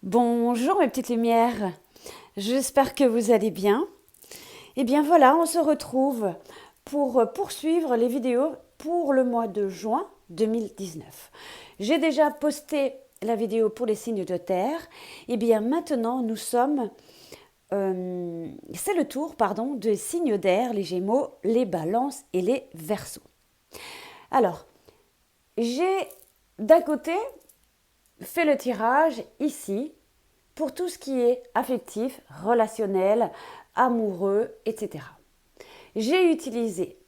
Bonjour mes petites lumières, j'espère que vous allez bien. Et bien voilà, on se retrouve pour poursuivre les vidéos pour le mois de juin 2019. J'ai déjà posté la vidéo pour les signes de terre. Et bien maintenant nous sommes, c'est le tour des signes d'air, les Gémeaux, les Balances et les Verseaux. Alors, j'ai d'un côté fait le tirage ici pour tout ce qui est affectif, relationnel, amoureux, etc. J'ai utilisé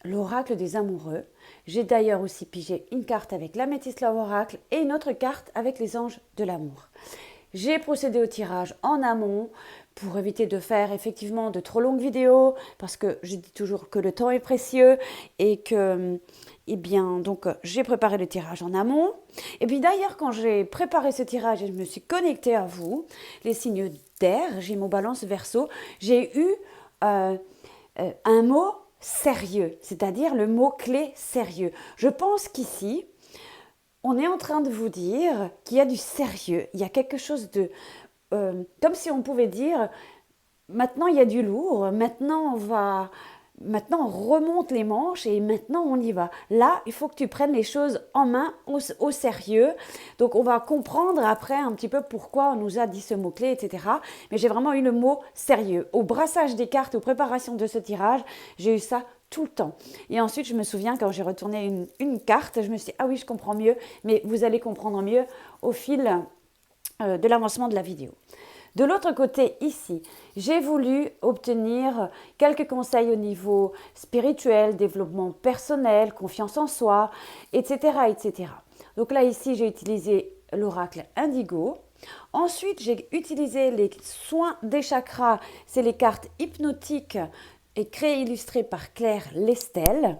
l'oracle des amoureux. J'ai d'ailleurs aussi pigé une carte avec l'améthyste Love Oracle et une autre carte avec les anges de l'amour. J'ai procédé au tirage en amont pour éviter de faire effectivement de trop longues vidéos parce que je dis toujours que le temps est précieux et que donc j'ai préparé le tirage en amont. Et puis d'ailleurs quand j'ai préparé ce tirage et je me suis connectée à vous, les signes d'air, Gémeaux, Balance, Verseau, j'ai eu un mot sérieux, c'est-à-dire le mot clé sérieux. Je pense qu'ici on est en train de vous dire qu'il y a du sérieux, il y a quelque chose de... comme si on pouvait dire, maintenant il y a du lourd, maintenant on remonte les manches et maintenant on y va. Là, il faut que tu prennes les choses en main au sérieux. Donc on va comprendre après un petit peu pourquoi on nous a dit ce mot-clé, etc. Mais j'ai vraiment eu le mot sérieux. Au brassage des cartes, aux préparations de ce tirage, j'ai eu ça tout le temps. Et ensuite, je me souviens quand j'ai retourné une carte, je me suis dit, ah oui, je comprends mieux, mais vous allez comprendre mieux au fil de l'avancement de la vidéo. De l'autre côté, ici, j'ai voulu obtenir quelques conseils au niveau spirituel, développement personnel, confiance en soi, etc. etc. Donc là, ici, j'ai utilisé l'oracle Indigo. Ensuite, j'ai utilisé les soins des chakras, c'est les cartes hypnotiques et créées illustrées par Claire Lestel.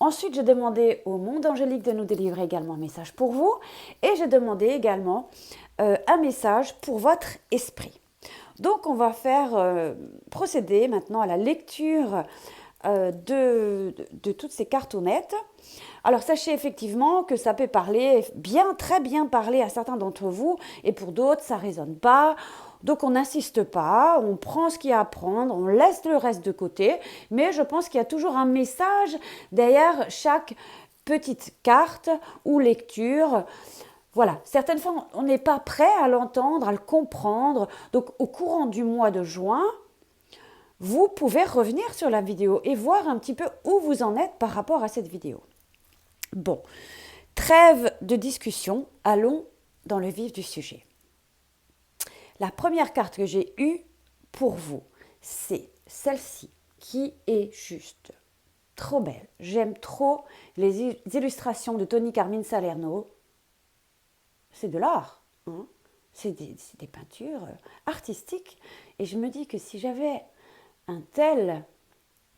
Ensuite, j'ai demandé au monde angélique de nous délivrer également un message pour vous et j'ai demandé également un message pour votre esprit. Donc, on va faire procéder maintenant à la lecture de toutes ces cartonnettes. Alors, sachez effectivement que ça peut parler bien, très bien parler à certains d'entre vous et pour d'autres, ça ne résonne pas. Donc, on n'insiste pas, on prend ce qu'il y a à prendre, on laisse le reste de côté, mais je pense qu'il y a toujours un message derrière chaque petite carte ou lecture. Voilà, certaines fois, on n'est pas prêt à l'entendre, à le comprendre. Donc, au courant du mois de juin, vous pouvez revenir sur la vidéo et voir un petit peu où vous en êtes par rapport à cette vidéo. Bon, trêve de discussion, allons dans le vif du sujet. La première carte que j'ai eue pour vous, c'est celle-ci, qui est juste trop belle. J'aime trop les illustrations de Tony Carmine Salerno. C'est de l'art, hein. C'est des peintures artistiques. Et je me dis que si j'avais un tel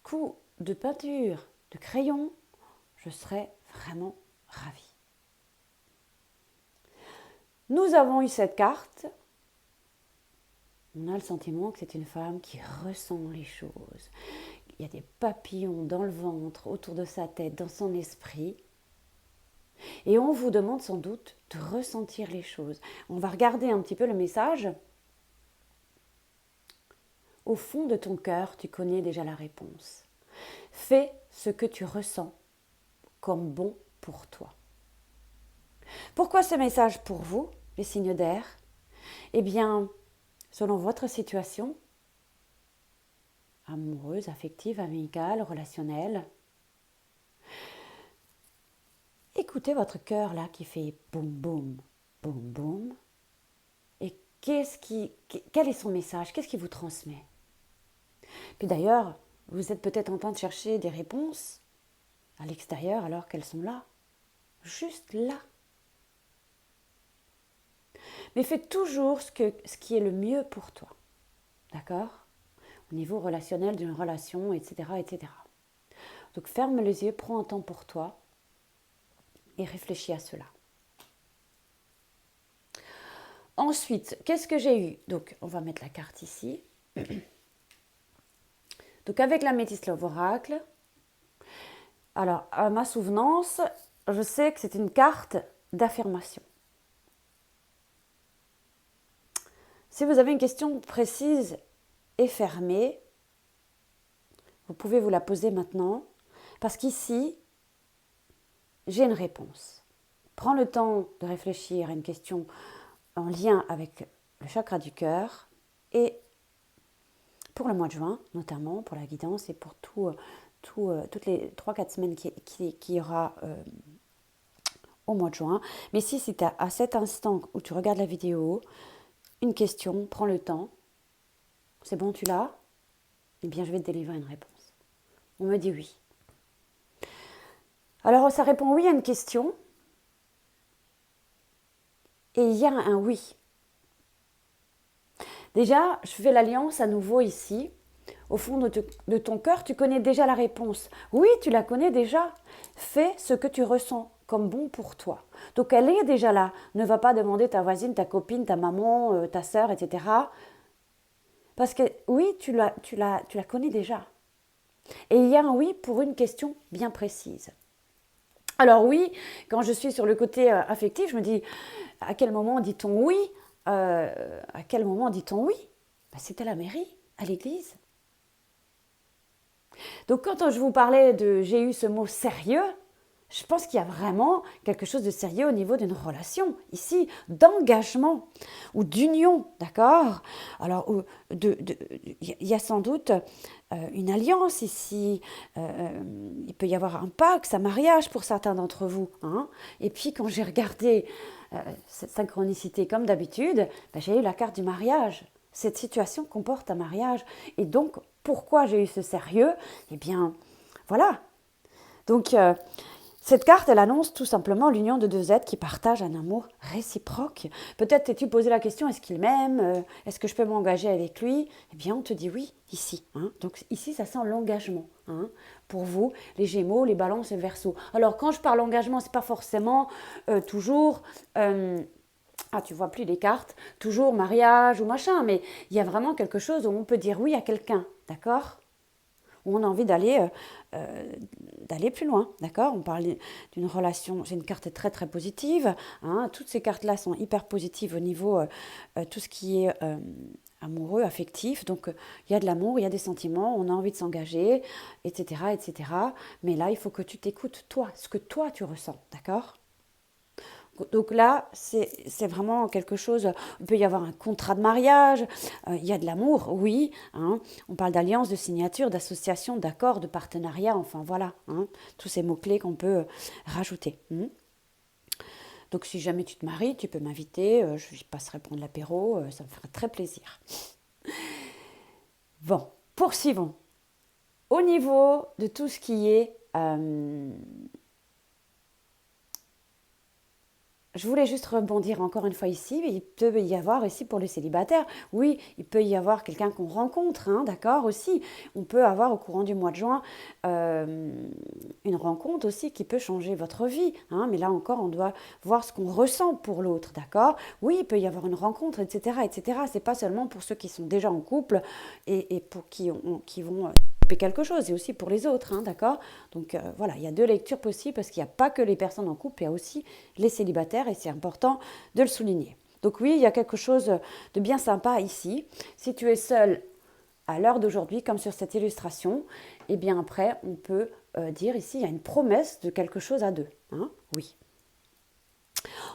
coup de peinture, de crayon, je serais vraiment ravie. Nous avons eu cette carte. On a le sentiment que c'est une femme qui ressent les choses. Il y a des papillons dans le ventre, autour de sa tête, dans son esprit. Et on vous demande sans doute de ressentir les choses. On va regarder un petit peu le message. Au fond de ton cœur, tu connais déjà la réponse. Fais ce que tu ressens comme bon pour toi. Pourquoi ce message pour vous, les signes d'air? Eh bien, selon votre situation, amoureuse, affective, amicale, relationnelle, écoutez votre cœur là qui fait boum boum, boum boum. Et quel est son message? Qu'est-ce qu'il vous transmet? Puis d'ailleurs, vous êtes peut-être en train de chercher des réponses à l'extérieur alors qu'elles sont là, juste là. Mais fais toujours ce qui est le mieux pour toi, d'accord? Au niveau relationnel d'une relation, etc., etc. Donc ferme les yeux, prends un temps pour toi et réfléchis à cela. Ensuite, qu'est-ce que j'ai eu? Donc, on va mettre la carte ici. Donc, avec l'améthyste Love Oracle, alors, à ma souvenance, je sais que c'est une carte d'affirmation. Si vous avez une question précise et fermée, vous pouvez vous la poser maintenant, parce qu'ici, j'ai une réponse. Prends le temps de réfléchir à une question en lien avec le chakra du cœur et pour le mois de juin, notamment pour la guidance et pour toutes les 3-4 semaines qu'il y aura au mois de juin. Mais si c'est à cet instant où tu regardes la vidéo, une question, prends le temps. C'est bon, tu l'as? Eh bien, je vais te délivrer une réponse. On me dit oui. Alors, ça répond oui à une question. Et il y a un oui. Déjà, je fais l'alliance à nouveau ici. Au fond de ton cœur, tu connais déjà la réponse. Oui, tu la connais déjà. Fais ce que tu ressens comme bon pour toi. Donc elle est déjà là. Ne va pas demander ta voisine, ta copine, ta maman, ta sœur, etc. Parce que oui, tu la connais déjà. Et il y a un oui pour une question bien précise. Alors oui, quand je suis sur le côté affectif, je me dis, à quel moment dit-on oui À quel moment dit-on oui? C'est à la mairie, à l'église. Donc quand je vous parlais j'ai eu ce mot sérieux, je pense qu'il y a vraiment quelque chose de sérieux au niveau d'une relation, ici, d'engagement ou d'union, d'accord? Alors, il y a sans doute une alliance ici, il peut y avoir un pacte, un mariage pour certains d'entre vous. Hein. Et puis, quand j'ai regardé cette synchronicité comme d'habitude, j'ai eu la carte du mariage. Cette situation comporte un mariage. Et donc, pourquoi j'ai eu ce sérieux? Eh bien, voilà. Donc, cette carte, elle annonce tout simplement l'union de deux êtres qui partagent un amour réciproque. Peut-être t'es-tu posé la question, est-ce qu'il m'aime? Est-ce que je peux m'engager avec lui? Eh bien, on te dit oui, ici. Hein. Donc ici, ça sent l'engagement. Hein. Pour vous, les Gémeaux, les Balances et le Verseau. Alors, quand je parle engagement, c'est pas forcément toujours... tu vois plus les cartes, toujours mariage ou machin, mais il y a vraiment quelque chose où on peut dire oui à quelqu'un, d'accord? Où on a envie d'aller plus loin, d'accord? On parle d'une relation, c'est une carte très très positive, hein, toutes ces cartes-là sont hyper positives au niveau tout ce qui est amoureux, affectif, donc il y a de l'amour, il y a des sentiments, on a envie de s'engager, etc., etc. Mais là, il faut que tu t'écoutes toi, ce que toi tu ressens, d'accord? Donc là, c'est vraiment quelque chose, il peut y avoir un contrat de mariage, il y a de l'amour, oui, hein, on parle d'alliance, de signature, d'association, d'accord, de partenariat, enfin voilà, hein, tous ces mots-clés qu'on peut rajouter. Donc si jamais tu te maries, tu peux m'inviter, je passerai prendre l'apéro, ça me ferait très plaisir. Bon, poursuivons. Au niveau de tout ce qui est... je voulais juste rebondir encore une fois ici, il peut y avoir ici pour les célibataires, oui, il peut y avoir quelqu'un qu'on rencontre, hein, d'accord, aussi. On peut avoir au courant du mois de juin une rencontre aussi qui peut changer votre vie, hein, mais là encore, on doit voir ce qu'on ressent pour l'autre, d'accord. Oui, il peut y avoir une rencontre, etc., etc. C'est pas seulement pour ceux qui sont déjà en couple et pour qui vont quelque chose, et aussi pour les autres, hein, d'accord. Donc voilà, il y a deux lectures possibles parce qu'il n'y a pas que les personnes en couple, il y a aussi les célibataires et c'est important de le souligner. Donc oui, il y a quelque chose de bien sympa ici. Si tu es seul à l'heure d'aujourd'hui, comme sur cette illustration, et bien après, on peut dire ici, il y a une promesse de quelque chose à deux. Hein, oui.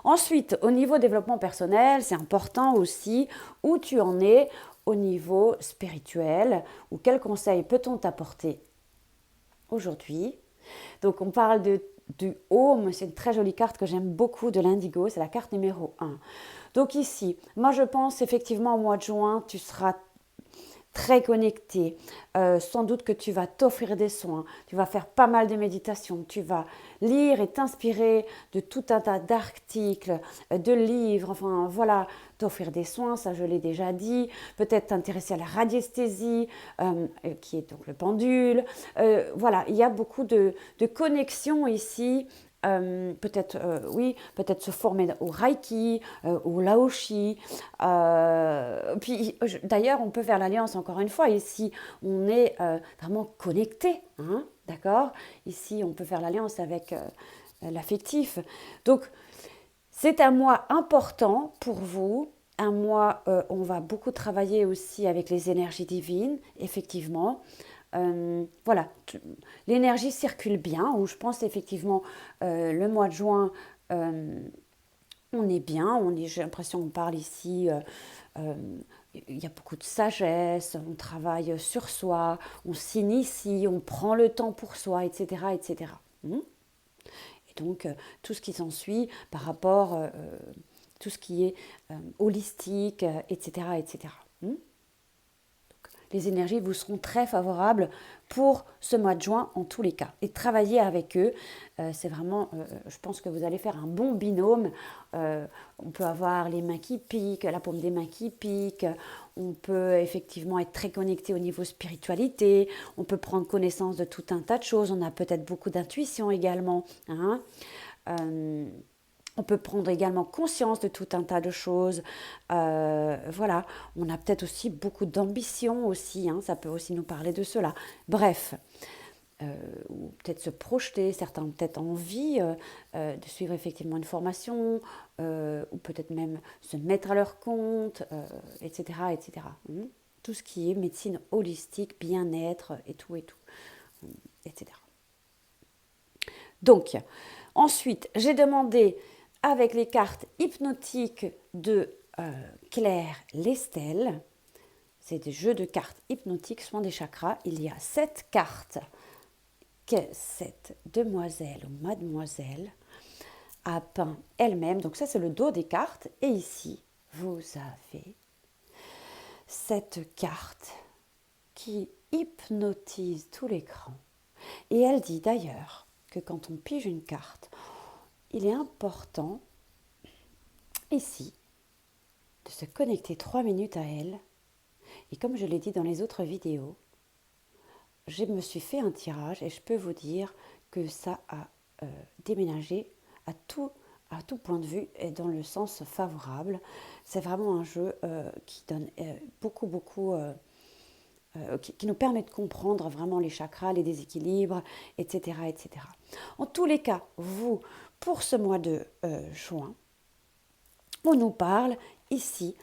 Ensuite, au niveau développement personnel, c'est important aussi où tu en es au niveau spirituel ou quels conseils peut-on t'apporter aujourd'hui. Donc on parle du Home, c'est une très jolie carte que j'aime beaucoup de l'indigo, c'est la carte numéro 1. Donc ici, moi je pense effectivement au mois de juin, tu seras très connecté. Sans doute que tu vas t'offrir des soins, tu vas faire pas mal de méditation, tu vas lire et t'inspirer de tout un tas d'articles, de livres, enfin voilà, t'offrir des soins, ça je l'ai déjà dit, peut-être t'intéresser à la radiesthésie, qui est donc le pendule. Voilà, il y a beaucoup de connexions ici. Peut-être se former au Reiki, au Laoshi. Puis d'ailleurs, on peut faire l'alliance encore une fois. Ici, on est vraiment connecté, hein, d'accord. Ici, on peut faire l'alliance avec l'affectif. Donc, c'est un mois important pour vous un mois, on va beaucoup travailler aussi avec les énergies divines, effectivement. Voilà, l'énergie circule bien, où je pense effectivement le mois de juin, on est bien, j'ai l'impression qu'on parle ici, il y a beaucoup de sagesse, on travaille sur soi, on s'initie, on prend le temps pour soi, etc. etc. Et donc, tout ce qui s'ensuit par rapport, tout ce qui est holistique, etc. etc. Les énergies vous seront très favorables pour ce mois de juin en tous les cas. Et travailler avec eux, c'est vraiment, je pense que vous allez faire un bon binôme. On peut avoir les mains qui piquent, la paume des mains qui piquent. On peut effectivement être très connecté au niveau spiritualité. On peut prendre connaissance de tout un tas de choses. On a peut-être beaucoup d'intuition également. Hein. On peut prendre également conscience de tout un tas de choses. Voilà, on a peut-être aussi beaucoup d'ambition aussi, hein, ça peut aussi nous parler de cela. Bref, ou peut-être se projeter, certains ont peut-être envie de suivre effectivement une formation, ou peut-être même se mettre à leur compte, etc. etc. Tout ce qui est médecine holistique, bien-être et tout, etc. Donc, ensuite, j'ai demandé avec les cartes hypnotiques de Claire Lestel. C'est des jeux de cartes hypnotiques, soins des chakras. Il y a 7 cartes que cette demoiselle ou mademoiselle a peint elle-même. Donc ça, c'est le dos des cartes. Et ici, vous avez cette carte qui hypnotise tout l'écran. Et elle dit d'ailleurs que quand on pige une carte, il est important, ici, de se connecter 3 minutes à elle. Et comme je l'ai dit dans les autres vidéos, je me suis fait un tirage et je peux vous dire que ça a déménagé à tout point de vue et dans le sens favorable. C'est vraiment un jeu qui donne beaucoup, qui nous permet de comprendre vraiment les chakras, les déséquilibres, etc., etc. En tous les cas, vous, pour ce mois de juin, on nous parle ici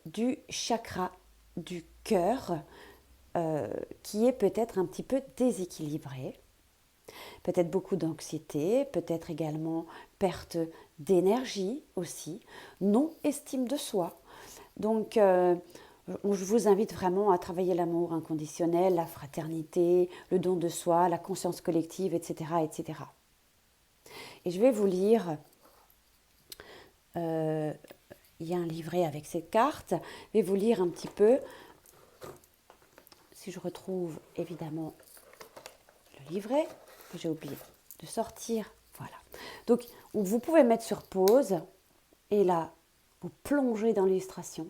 du chakra du cœur qui est peut-être un petit peu déséquilibré. Peut-être beaucoup d'anxiété, peut-être également perte d'énergie aussi, non-estime de soi. Donc, je vous invite vraiment à travailler l'amour inconditionnel, la fraternité, le don de soi, la conscience collective, etc. etc. Et je vais vous lire, il y a un livret avec ces cartes, je vais vous lire un petit peu, si je retrouve évidemment le livret, que j'ai oublié de sortir, voilà. Donc, vous pouvez mettre sur pause, et là, vous plongez dans l'illustration.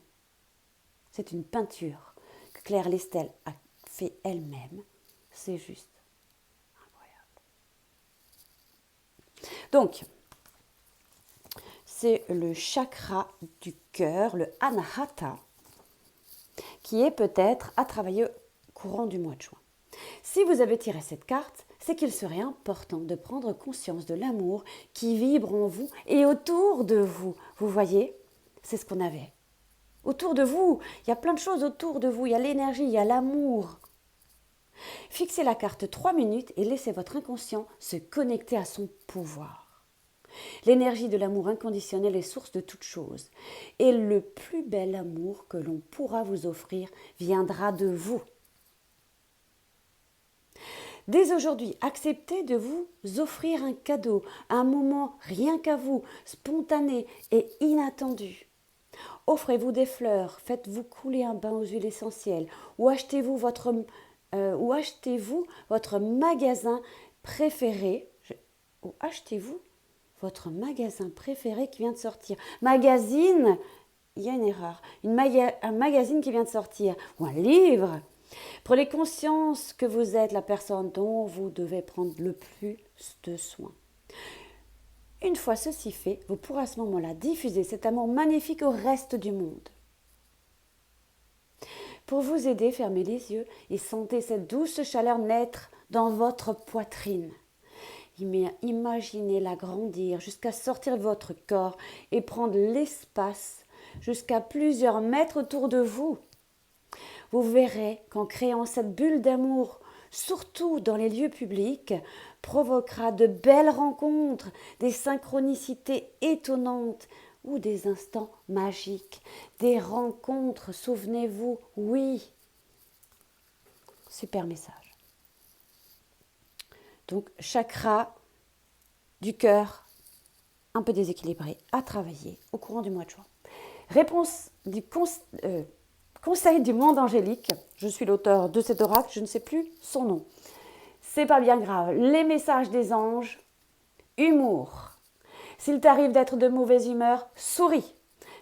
C'est une peinture que Claire Lestel a fait elle-même. C'est juste incroyable. Donc, c'est le chakra du cœur, le Anahata, qui est peut-être à travailler courant du mois de juin. Si vous avez tiré cette carte, c'est qu'il serait important de prendre conscience de l'amour qui vibre en vous et autour de vous. Vous voyez, c'est ce qu'on avait. Autour de vous, il y a plein de choses autour de vous. Il y a l'énergie, il y a l'amour. Fixez la carte 3 minutes et laissez votre inconscient se connecter à son pouvoir. L'énergie de l'amour inconditionnel est source de toute chose. Et le plus bel amour que l'on pourra vous offrir viendra de vous. Dès aujourd'hui, acceptez de vous offrir un cadeau, un moment rien qu'à vous, spontané et inattendu. Offrez-vous des fleurs, faites-vous couler un bain aux huiles essentielles ou achetez-vous votre magasin préféré. Ou achetez-vous votre magasin préféré qui vient de sortir. Magazine, il y a une erreur. Un magazine qui vient de sortir ou un livre. Prenez conscience que vous êtes la personne dont vous devez prendre le plus de soin. Une fois ceci fait, vous pourrez à ce moment-là diffuser cet amour magnifique au reste du monde. Pour vous aider, fermez les yeux et sentez cette douce chaleur naître dans votre poitrine. Imaginez-la grandir jusqu'à sortir de votre corps et prendre l'espace jusqu'à plusieurs mètres autour de vous. Vous verrez qu'en créant cette bulle d'amour, surtout dans les lieux publics, provoquera de belles rencontres, des synchronicités étonnantes ou des instants magiques. Des rencontres, souvenez-vous, oui. Super message. Donc, chakra du cœur un peu déséquilibré à travailler au courant du mois de juin. Réponse du conseil du monde angélique. Je suis l'auteur de cet oracle, je ne sais plus son nom. C'est pas bien grave. Les messages des anges, humour. S'il t'arrive d'être de mauvaise humeur, souris.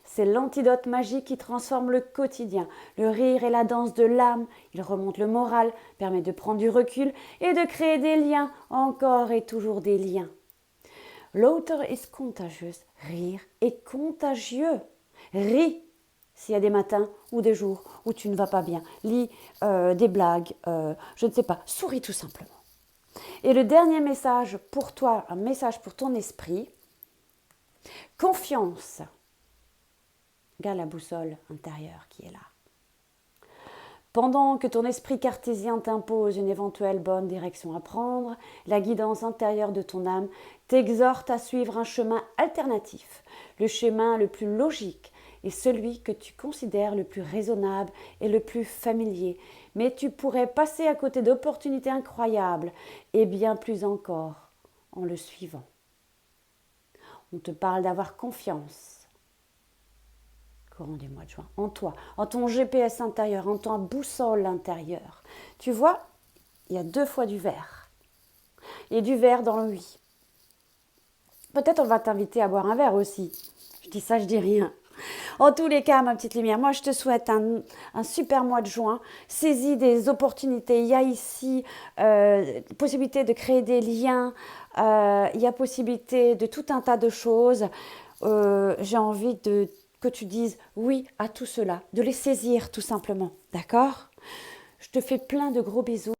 C'est l'antidote magique qui transforme le quotidien. Le rire et la danse de l'âme, il remonte le moral, permet de prendre du recul et de créer des liens, encore et toujours des liens. Laughter is contagious. Rire est contagieux. Ris s'il y a des matins ou des jours où tu ne vas pas bien. Lis des blagues, je ne sais pas. Souris tout simplement. Et le dernier message pour toi, un message pour ton esprit. Confiance. Regarde la boussole intérieure qui est là. Pendant que ton esprit cartésien t'impose une éventuelle bonne direction à prendre, la guidance intérieure de ton âme t'exhorte à suivre un chemin alternatif, le chemin le plus logique et celui que tu considères le plus raisonnable et le plus familier. Mais tu pourrais passer à côté d'opportunités incroyables et bien plus encore en le suivant. On te parle d'avoir confiance. Courant du mois de juin, en toi, en ton GPS intérieur, en ton boussole intérieure. Tu vois, il y a 2 fois du vert. Et du vert dans le oui. Peut-être on va t'inviter à boire un verre aussi. Je dis ça, je dis rien. En tous les cas, ma petite lumière, moi je te souhaite un super mois de juin. Saisis des opportunités. Il y a ici possibilité de créer des liens. Il y a possibilité de tout un tas de choses. J'ai envie que tu dises oui à tout cela, de les saisir tout simplement, d'accord? Je te fais plein de gros bisous.